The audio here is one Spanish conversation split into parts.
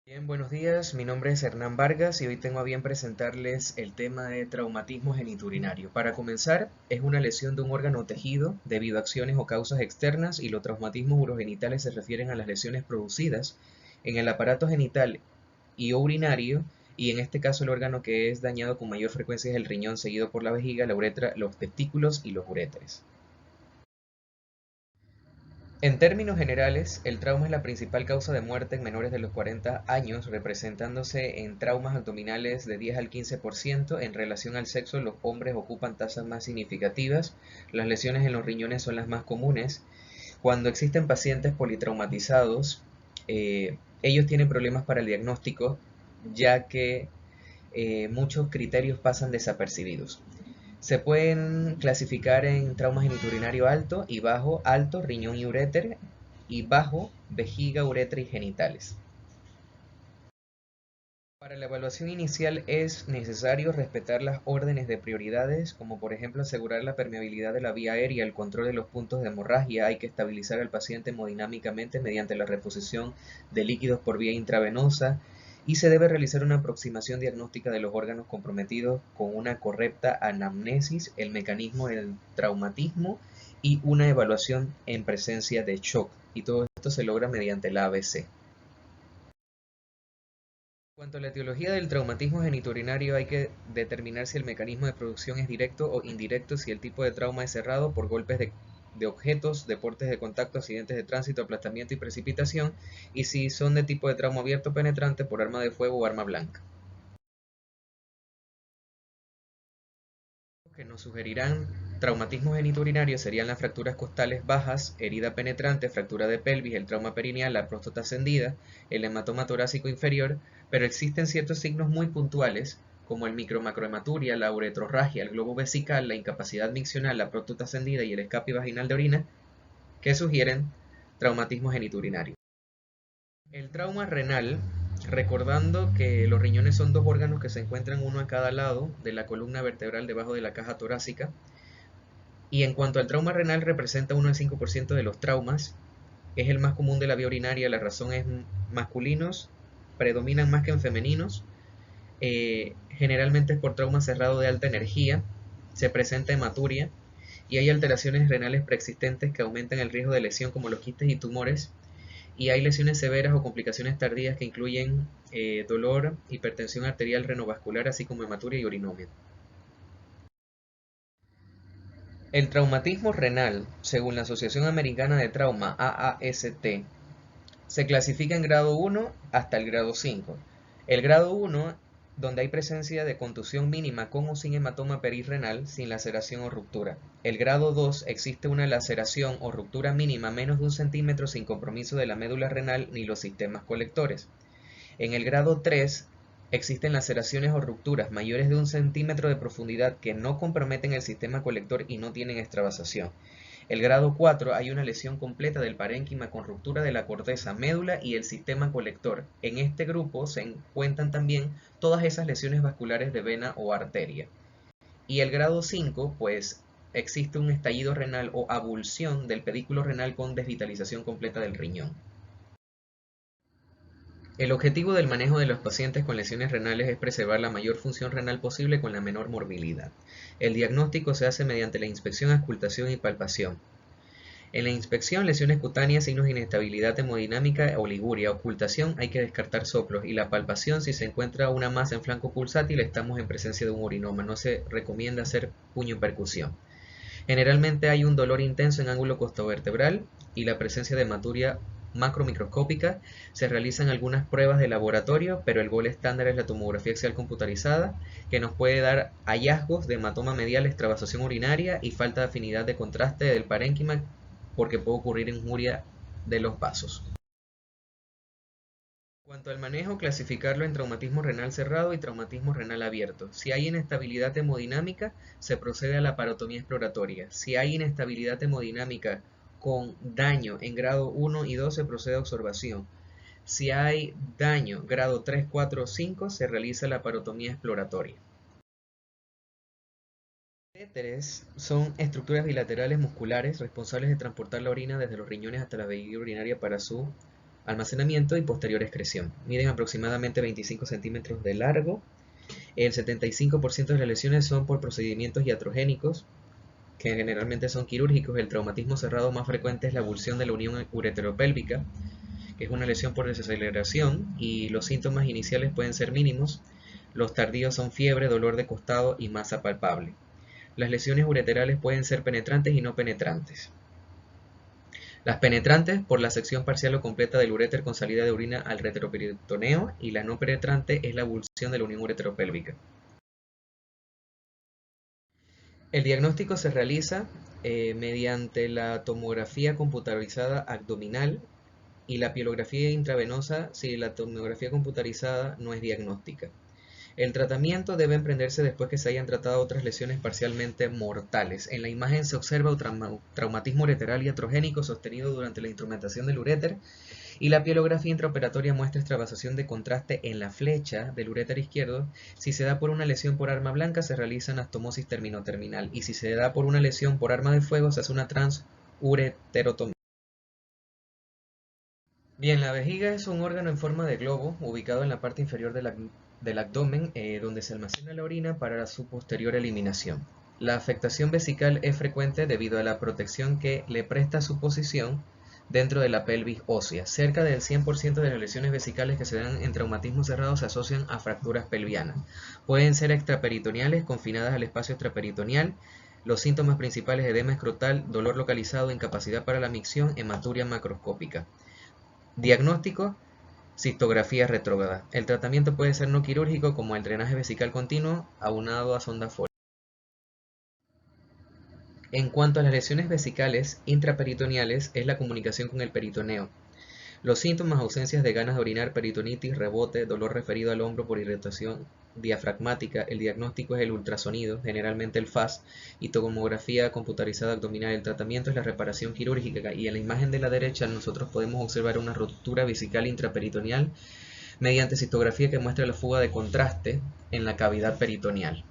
Bien, buenos días. Mi nombre es Hernán Vargas y hoy tengo a bien presentarles el tema de traumatismo genitourinario. Para comenzar, es una lesión de un órgano o tejido debido a acciones o causas externas y los traumatismos urogenitales se refieren a las lesiones producidas en el aparato genital y o urinario, y en este caso el órgano que es dañado con mayor frecuencia es el riñón, seguido por la vejiga, la uretra, los testículos y los uréteres. En términos generales, el trauma es la principal causa de muerte en menores de los 40 años, representándose en traumas abdominales de 10 al 15%. En relación al sexo, los hombres ocupan tasas más significativas. Las lesiones en los riñones son las más comunes. Cuando existen pacientes politraumatizados, ellos tienen problemas para el diagnóstico, ya que muchos criterios pasan desapercibidos. Se pueden clasificar en trauma genitourinario alto y bajo, alto, riñón y uréter, y bajo, vejiga, uretra y genitales. Para la evaluación inicial es necesario respetar las órdenes de prioridades, como por ejemplo asegurar la permeabilidad de la vía aérea, el control de los puntos de hemorragia. Hay que estabilizar al paciente hemodinámicamente mediante la reposición de líquidos por vía intravenosa, y se debe realizar una aproximación diagnóstica de los órganos comprometidos con una correcta anamnesis, el mecanismo del traumatismo y una evaluación en presencia de shock. Y todo esto se logra mediante la ABC. En cuanto a la etiología del traumatismo genitourinario, hay que determinar si el mecanismo de producción es directo o indirecto, si el tipo de trauma es cerrado por golpes de objetos, deportes de contacto, accidentes de tránsito, aplastamiento y precipitación, y si son de tipo de trauma abierto penetrante por arma de fuego o arma blanca. Que nos sugerirán traumatismo genitourinario serían las fracturas costales bajas, herida penetrante, fractura de pelvis, el trauma perineal, la próstata ascendida, el hematoma torácico inferior, pero existen ciertos signos muy puntuales como el micromacrohematuria, la uretrorragia, el globo vesical, la incapacidad miccional, la próstata ascendida y el escape vaginal de orina que sugieren traumatismo genitourinario. El trauma renal, recordando que los riñones son dos órganos que se encuentran uno a cada lado de la columna vertebral debajo de la caja torácica. Y en cuanto al trauma renal, representa 1 al 5% de los traumas. Es el más común de la vía urinaria. La razón es masculinos, predominan más que en femeninos. Generalmente es por trauma cerrado de alta energía. Se presenta hematuria y hay alteraciones renales preexistentes que aumentan el riesgo de lesión, como los quistes y tumores. Y hay lesiones severas o complicaciones tardías que incluyen dolor, hipertensión arterial renovascular, así como hematuria y orinomia. El traumatismo renal, según la Asociación Americana de Trauma (AAST), se clasifica en grado 1 hasta el grado 5. El grado 1, donde hay presencia de contusión mínima con o sin hematoma perirrenal, sin laceración o ruptura. El grado 2, existe una laceración o ruptura mínima menos de 1 centímetro sin compromiso de la médula renal ni los sistemas colectores. En el grado 3 existen laceraciones o rupturas mayores de 1 centímetro de profundidad que no comprometen el sistema colector y no tienen extravasación. El grado 4 hay una lesión completa del parénquima con ruptura de la corteza, médula y el sistema colector. En este grupo se encuentran también todas esas lesiones vasculares de vena o arteria. Y el grado 5, pues existe un estallido renal o abulsión del pedículo renal con desvitalización completa del riñón. El objetivo del manejo de los pacientes con lesiones renales es preservar la mayor función renal posible con la menor morbilidad. El diagnóstico se hace mediante la inspección, auscultación y palpación. En la inspección, lesiones cutáneas, signos de inestabilidad hemodinámica o liguria. Ocultación, hay que descartar soplos. Y la palpación, si se encuentra una masa en flanco pulsátil, estamos en presencia de un urinoma. No se recomienda hacer puño en percusión. Generalmente hay un dolor intenso en ángulo costovertebral y la presencia de hematuria macromicroscópica. Se realizan algunas pruebas de laboratorio, pero el gol estándar es la tomografía axial computarizada, que nos puede dar hallazgos de hematoma medial, extravasación urinaria y falta de afinidad de contraste del parénquima, porque puede ocurrir injuria de los vasos. En cuanto al manejo, clasificarlo en traumatismo renal cerrado y traumatismo renal abierto. Si hay inestabilidad hemodinámica, se procede a la parotomía exploratoria. Si hay inestabilidad hemodinámica con daño en grado 1 y 2, se procede a observación. Si hay daño grado 3, 4 o 5, se realiza la parotomía exploratoria. Los catéteres son estructuras bilaterales musculares responsables de transportar la orina desde los riñones hasta la vejiga urinaria para su almacenamiento y posterior excreción. Miden aproximadamente 25 centímetros de largo. El 75% de las lesiones son por procedimientos iatrogénicos, que generalmente son quirúrgicos. El traumatismo cerrado más frecuente es la avulsión de la unión ureteropélvica, que es una lesión por desaceleración, y los síntomas iniciales pueden ser mínimos. Los tardíos son fiebre, dolor de costado y masa palpable. Las lesiones ureterales pueden ser penetrantes y no penetrantes. Las penetrantes por la sección parcial o completa del uréter con salida de orina al reteroperitoneo, y la no penetrante es la avulsión de la unión ureteropélvica. El diagnóstico se realiza mediante la tomografía computarizada abdominal y la pielografía intravenosa si la tomografía computarizada no es diagnóstica. El tratamiento debe emprenderse después que se hayan tratado otras lesiones parcialmente mortales. En la imagen se observa un traumatismo ureteral iatrogénico sostenido durante la instrumentación del uréter, y la pielografía intraoperatoria muestra extravasación de contraste en la flecha del uréter izquierdo. Si se da por una lesión por arma blanca, se realiza anastomosis terminoterminal, y si se da por una lesión por arma de fuego, se hace una transureterotomía. Bien, la vejiga es un órgano en forma de globo ubicado en la parte inferior del abdomen, donde se almacena la orina para su posterior eliminación. La afectación vesical es frecuente debido a la protección que le presta su posición dentro de la pelvis ósea. Cerca del 100% de las lesiones vesicales que se dan en traumatismo cerrado se asocian a fracturas pelvianas. Pueden ser extraperitoneales, confinadas al espacio extraperitoneal. Los síntomas principales: edema escrotal, dolor localizado, incapacidad para la micción, hematuria macroscópica. Diagnóstico: cistografía retrógrada. El tratamiento puede ser no quirúrgico, como el drenaje vesical continuo aunado a sonda Foley. En cuanto a las lesiones vesicales intraperitoneales, es la comunicación con el peritoneo. Los síntomas: ausencias de ganas de orinar, peritonitis, rebote, dolor referido al hombro por irritación diafragmática. El diagnóstico es el ultrasonido, generalmente el FAS, y tomografía computarizada abdominal. El tratamiento es la reparación quirúrgica, y en la imagen de la derecha nosotros podemos observar una ruptura vesical intraperitoneal mediante cistografía que muestra la fuga de contraste en la cavidad peritoneal.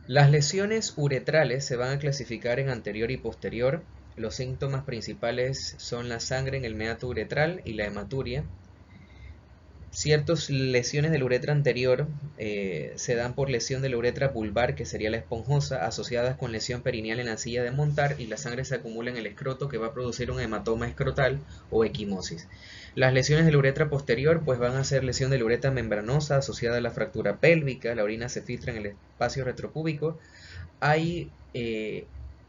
Las lesiones uretrales se van a clasificar en anterior y posterior. Los síntomas principales son la sangre en el meato uretral y la hematuria. Ciertas lesiones de la uretra anterior se dan por lesión de la uretra vulvar, que sería la esponjosa, asociadas con lesión perineal en la silla de montar, y la sangre se acumula en el escroto, que va a producir un hematoma escrotal o equimosis. Las lesiones de la uretra posterior pues van a ser lesión de la uretra membranosa asociada a la fractura pélvica. La orina se filtra en el espacio retropúbico. Hay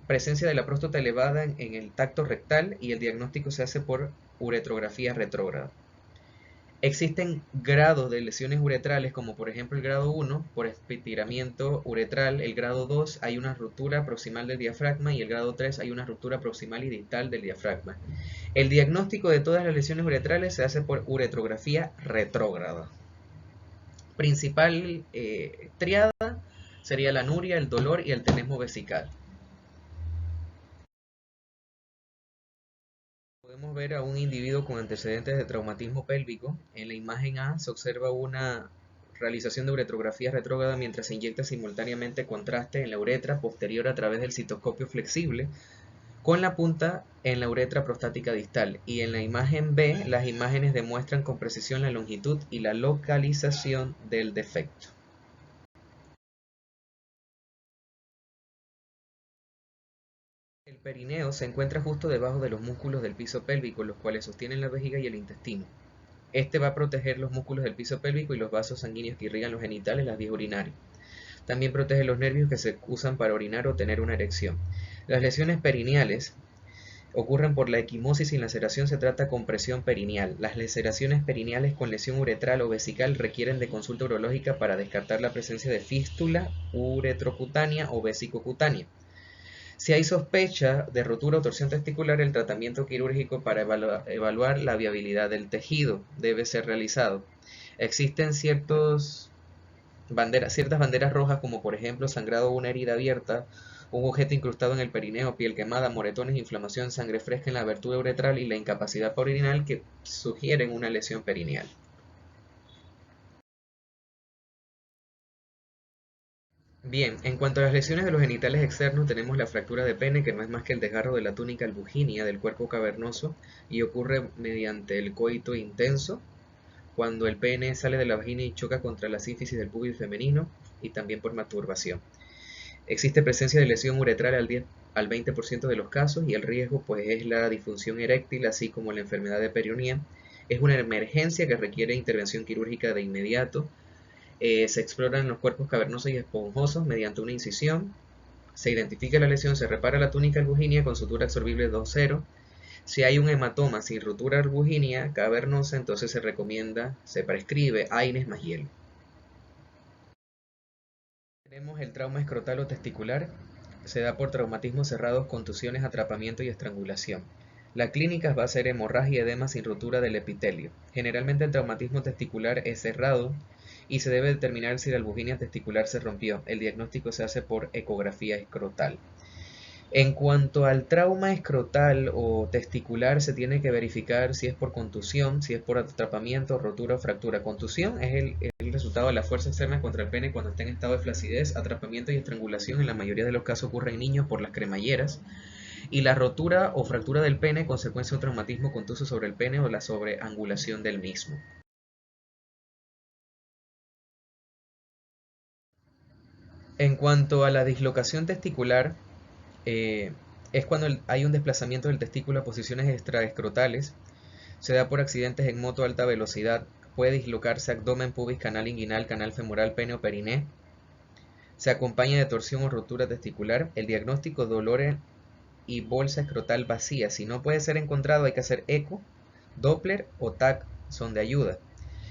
presencia de la próstata elevada en el tacto rectal, y el diagnóstico se hace por uretrografía retrógrada. Existen grados de lesiones uretrales, como por ejemplo el grado 1 por estiramiento uretral. El grado 2 hay una ruptura proximal del diafragma, y el grado 3 hay una ruptura proximal y distal del diafragma. El diagnóstico de todas las lesiones uretrales se hace por uretrografía retrógrada. Principal triada sería la anuria, el dolor y el tenesmo vesical. Podemos ver a un individuo con antecedentes de traumatismo pélvico. En la imagen A se observa una realización de uretrografía retrógrada mientras se inyecta simultáneamente contraste en la uretra posterior a través del citoscopio flexible, con la punta en la uretra prostática distal. Y en la imagen B, las imágenes demuestran con precisión la longitud y la localización del defecto. El perineo se encuentra justo debajo de los músculos del piso pélvico, los cuales sostienen la vejiga y el intestino. Este va a proteger los músculos del piso pélvico y los vasos sanguíneos que irrigan los genitales, las vías urinarias. También protege los nervios que se usan para orinar o tener una erección. Las lesiones perineales ocurren por la equimosis. Sin laceración se trata con presión perineal. Las laceraciones perineales con lesión uretral o vesical requieren de consulta urológica para descartar la presencia de fístula uretrocutánea o vesicocutánea. Si hay sospecha de rotura o torsión testicular, el tratamiento quirúrgico para evaluar la viabilidad del tejido debe ser realizado. Existen ciertas banderas rojas, como por ejemplo sangrado o una herida abierta, un objeto incrustado en el perineo, piel quemada, moretones, inflamación, sangre fresca en la abertura uretral y la incapacidad perineal, que sugieren una lesión perineal. Bien, en cuanto a las lesiones de los genitales externos, tenemos la fractura de pene, que no es más que el desgarro de la túnica albuginea del cuerpo cavernoso y ocurre mediante el coito intenso, cuando el pene sale de la vagina y choca contra la sínfisis del pubis femenino, y también por masturbación. Existe presencia de lesión uretral al 20% de los casos, y el riesgo pues es la disfunción eréctil, así como la enfermedad de perionía. Es una emergencia que requiere intervención quirúrgica de inmediato. Se exploran los cuerpos cavernosos y esponjosos mediante una incisión. Se identifica la lesión, se repara la túnica albuginea con sutura absorbible 2.0. Si hay un hematoma sin rotura albuginea cavernosa, entonces se prescribe AINES más hielo. Tenemos el trauma escrotal o testicular. Se da por traumatismos cerrados, contusiones, atrapamiento y estrangulación. La clínica va a ser hemorragia y edema sin rotura del epitelio. Generalmente el traumatismo testicular es cerrado y se debe determinar si la albuginia testicular se rompió. El diagnóstico se hace por ecografía escrotal. En cuanto al trauma escrotal o testicular, se tiene que verificar si es por contusión, si es por atrapamiento, rotura o fractura. Contusión es el resultado de la fuerza externa contra el pene cuando está en estado de flacidez. Atrapamiento y estrangulación en la mayoría de los casos ocurre en niños por las cremalleras. Y la rotura o fractura del pene, consecuencia de un traumatismo contuso sobre el pene o la sobreangulación del mismo. En cuanto a la dislocación testicular, eh, es cuando hay un desplazamiento del testículo a posiciones extraescrotales. Se da por accidentes en moto a alta velocidad. Puede dislocarse abdomen, pubis, canal inguinal, canal femoral, pene o periné. Se acompaña de torsión o rotura testicular. El diagnóstico: dolor y bolsa escrotal vacía. Si no puede ser encontrado, hay que hacer eco, Doppler o TAC son de ayuda.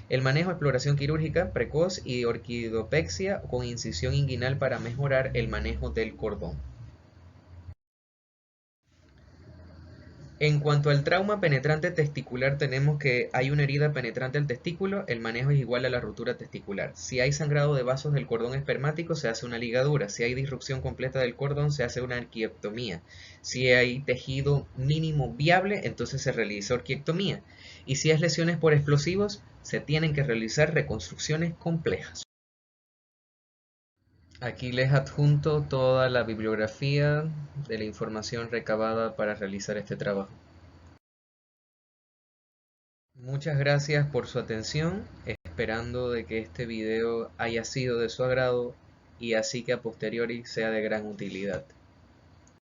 El manejo: exploración quirúrgica precoz y orquidopexia con incisión inguinal para mejorar el manejo del cordón. En cuanto al trauma penetrante testicular, tenemos que hay una herida penetrante al testículo, el manejo es igual a la rotura testicular. Si hay sangrado de vasos del cordón espermático, se hace una ligadura. Si hay disrupción completa del cordón, se hace una arquiectomía. Si hay tejido mínimo viable, entonces se realiza orquiectomía. Y si es lesiones por explosivos, se tienen que realizar reconstrucciones complejas. Aquí les adjunto toda la bibliografía de la información recabada para realizar este trabajo. Muchas gracias por su atención, esperando de que este video haya sido de su agrado y así que a posteriori sea de gran utilidad.